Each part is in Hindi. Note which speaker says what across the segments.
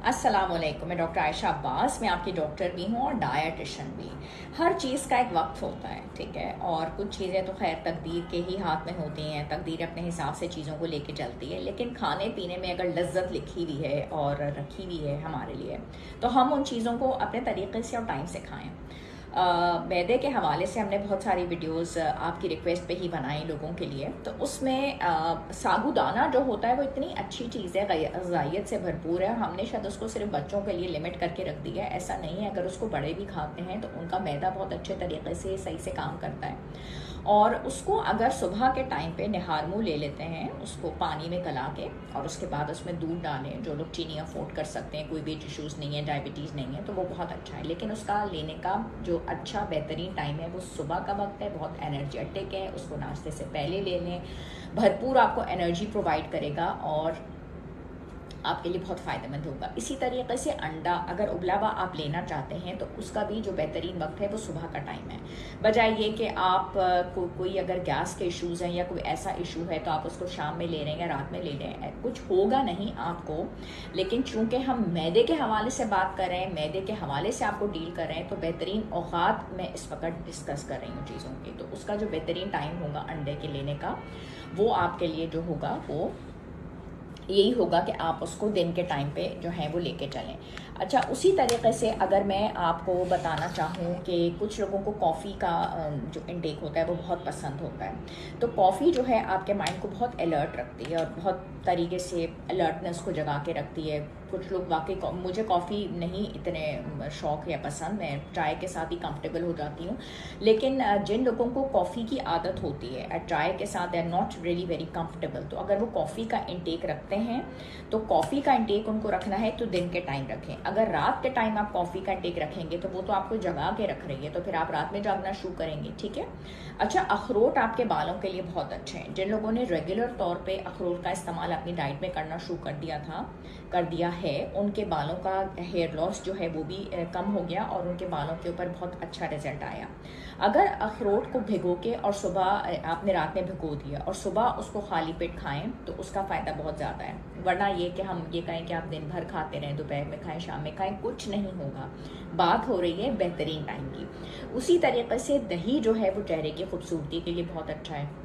Speaker 1: अस्सलामुअलैकुम। मैं डॉक्टर आयशा अब्बास। मैं आपकी डॉक्टर भी हूँ और डायटिशियन भी। हर चीज़ का एक वक्त होता है, ठीक है। और कुछ चीज़ें तो खैर तकदीर के ही हाथ में होती हैं, तकदीर अपने हिसाब से चीज़ों को लेके चलती है। लेकिन खाने पीने में अगर लज्जत लिखी हुई है और रखी हुई है हमारे लिए, तो हम उन चीज़ों को अपने तरीके से और टाइम से खाएँ। मैदे के हवाले से हमने बहुत सारी वीडियोस आपकी रिक्वेस्ट पे ही बनाई लोगों के लिए। तो उसमें साबूदाना जो होता है वो इतनी अच्छी चीज़ है, ग़िज़ाइयत से भरपूर है। और हमने शायद उसको सिर्फ बच्चों के लिए लिमिट करके रख दिया है, ऐसा नहीं है। अगर उसको बड़े भी खाते हैं तो उनका मैदा बहुत अच्छे तरीके से सही से काम करता है। और उसको अगर सुबह के टाइम पे निहार मुँह ले लेते हैं, उसको पानी में गला के और उसके बाद उसमें दूध डालें। जो लोग चीनी अफोर्ड कर सकते हैं, कोई वेट इश्यूज़ नहीं है, डायबिटीज़ नहीं है, तो वो बहुत अच्छा है। लेकिन उसका लेने का जो अच्छा बेहतरीन टाइम है वो सुबह का वक्त है। बहुत एनर्जेटिक है, उसको नाश्ते से पहले ले लें। भरपूर आपको एनर्जी प्रोवाइड करेगा और आपके लिए बहुत फ़ायदेमंद होगा। इसी तरीके से अंडा अगर उबला हुआ आप लेना चाहते हैं तो उसका भी जो बेहतरीन वक्त है वो सुबह का टाइम है। बजाय ये कि आप कोई अगर गैस के इश्यूज़ हैं या कोई ऐसा इशू है तो आप उसको शाम में ले रहे हैं या रात में ले रहे हैं, कुछ होगा नहीं आपको। लेकिन चूँकि हम मैदे के हवाले से बात कर रहे हैं, मैदे के हवाले से आपको डील कर रहे हैं, तो बेहतरीन औक़ात मैं इस वक्त डिस्कस कर रही हूँ चीज़ों की। तो उसका जो बेहतरीन टाइम होगा अंडे के लेने का, वो आपके लिए जो होगा वो यही होगा कि आप उसको दिन के टाइम पे जो है वो लेके चलें। अच्छा, उसी तरीके से अगर मैं आपको बताना चाहूँ कि कुछ लोगों को कॉफ़ी का जो इंटेक होता है वो बहुत पसंद होता है। तो कॉफ़ी जो है आपके माइंड को बहुत अलर्ट रखती है और बहुत तरीके से अलर्टनेस को जगा के रखती है। कुछ लोग वाकई, मुझे कॉफ़ी नहीं इतने शौक़ या पसंद, मैं चाय के साथ ही कंफर्टेबल हो जाती हूँ। लेकिन जिन लोगों को कॉफ़ी की आदत होती है चाय के साथ, they are not really very comfortable, तो अगर वो कॉफ़ी का इंटेक रखते हैं तो कॉफ़ी का इंटेक उनको रखना है तो दिन के टाइम रखें। अगर रात के टाइम आप कॉफ़ी का इंटेक रखेंगे तो वो तो आपको जगा के रख रही है, तो फिर आप रात में जागना शुरू करेंगे, ठीक है। अच्छा, अखरोट आपके बालों के लिए बहुत अच्छे हैं। जिन लोगों ने रेगुलर तौर पे अखरोट का इस्तेमाल अपनी डाइट में करना शुरू कर दिया है, उनके बालों का हेयर लॉस जो है वो भी कम हो गया और उनके बालों के ऊपर बहुत अच्छा रिजल्ट आया। अगर अखरोट को भिगो के और सुबह आपने रात में भिगो दिया और सुबह उसको खाली पेट खाएं तो उसका फ़ायदा बहुत ज़्यादा है। वरना ये कि हम ये कहें कि आप दिन भर खाते रहें, दोपहर में खाएं, शाम में खाएं, कुछ नहीं होगा। बात हो रही है बेहतरीन टाइम की। उसी तरीके से दही जो है वो चेहरे की खूबसूरती के लिए बहुत अच्छा है।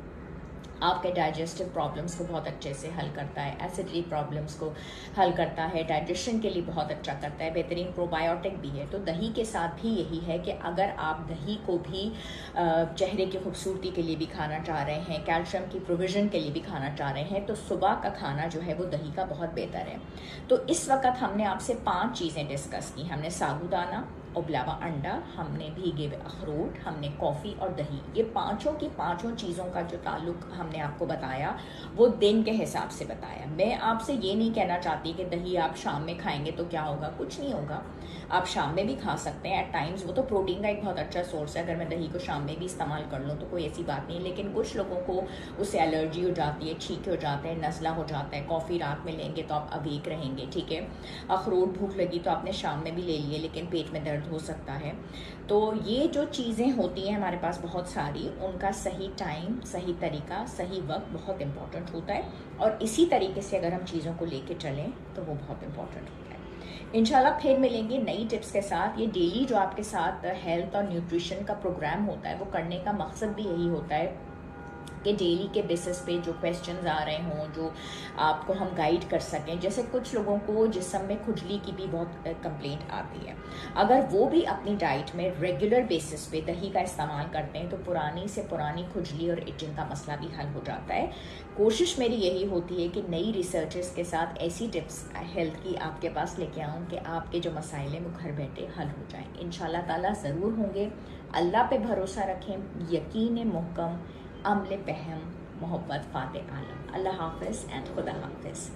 Speaker 1: आपके डाइजेस्टिव प्रॉब्लम्स को बहुत अच्छे से हल करता है, एसिडिटी प्रॉब्लम्स को हल करता है, डाइजेशन के लिए बहुत अच्छा करता है, बेहतरीन प्रोबायोटिक भी है। तो दही के साथ भी यही है कि अगर आप दही को भी चेहरे की खूबसूरती के लिए भी खाना चाह रहे हैं, कैल्शियम की प्रोविज़न के लिए भी खाना चाह रहे हैं, तो सुबह का खाना जो है वो दही का बहुत बेहतर है। तो इस वक्त हमने आपसे 5 चीज़ें डिस्कस की। हमने साबूदाना, उबला हुआ अंडा, हमने भीगे हुए अखरोट, हमने कॉफ़ी और दही, ये पांचों की पांचों चीज़ों का जो ताल्लुक हमने आपको बताया वो दिन के हिसाब से बताया। मैं आपसे ये नहीं कहना चाहती कि दही आप शाम में खाएंगे तो क्या होगा, कुछ नहीं होगा। आप शाम में भी खा सकते हैं एट टाइम्स, वो तो प्रोटीन का एक बहुत अच्छा सोर्स है। अगर मैं दही को शाम में भी इस्तेमाल कर लूँ तो कोई ऐसी बात नहीं। लेकिन कुछ लोगों को उससे एलर्जी हो जाती है, छींके हो जाते हैं, नज़ला हो जाता है। कॉफ़ी रात में लेंगे तो आप अवेक रहेंगे, ठीक है। अखरोट भूख लगी तो आपने शाम में भी ले लिए लेकिन पेट में दर्द हो सकता है। तो ये जो चीज़ें होती हैं हमारे पास बहुत सारी, उनका सही टाइम, सही तरीका, सही वक्त बहुत इम्पॉर्टेंट होता है। और इसी तरीके से अगर हम चीज़ों को लेके चलें तो वो बहुत इम्पॉर्टेंट होता है। इंशाल्लाह फिर मिलेंगे नई टिप्स के साथ। ये डेली जो आपके साथ हेल्थ और न्यूट्रिशन का प्रोग्राम होता है वो करने का मकसद भी यही होता है कि डेली के बेसिस पे जो क्वेश्चंस आ रहे हों, जो आपको हम गाइड कर सकें। जैसे कुछ लोगों को जिस्म में खुजली की भी बहुत कंप्लेंट आती है, अगर वो भी अपनी डाइट में रेगुलर बेसिस पे दही का इस्तेमाल करते हैं तो पुरानी से पुरानी खुजली और इचिंग का मसला भी हल हो जाता है। कोशिश मेरी यही होती है कि नई रिसर्चेस के साथ ऐसी टिप्स हेल्थ की आपके पास लेके आऊँ कि आपके जो मसाइल हैं वो घर बैठे हल हो जाएँ। इंशाल्लाह ताला ज़रूर होंगे। अल्लाह पे भरोसा रखें, यकीन मुहकम, अमल पहम, मोहब्बत फ़ाते आलम। अल्लाह हाफ़िज़ एंड खुदा हाफ़िज़।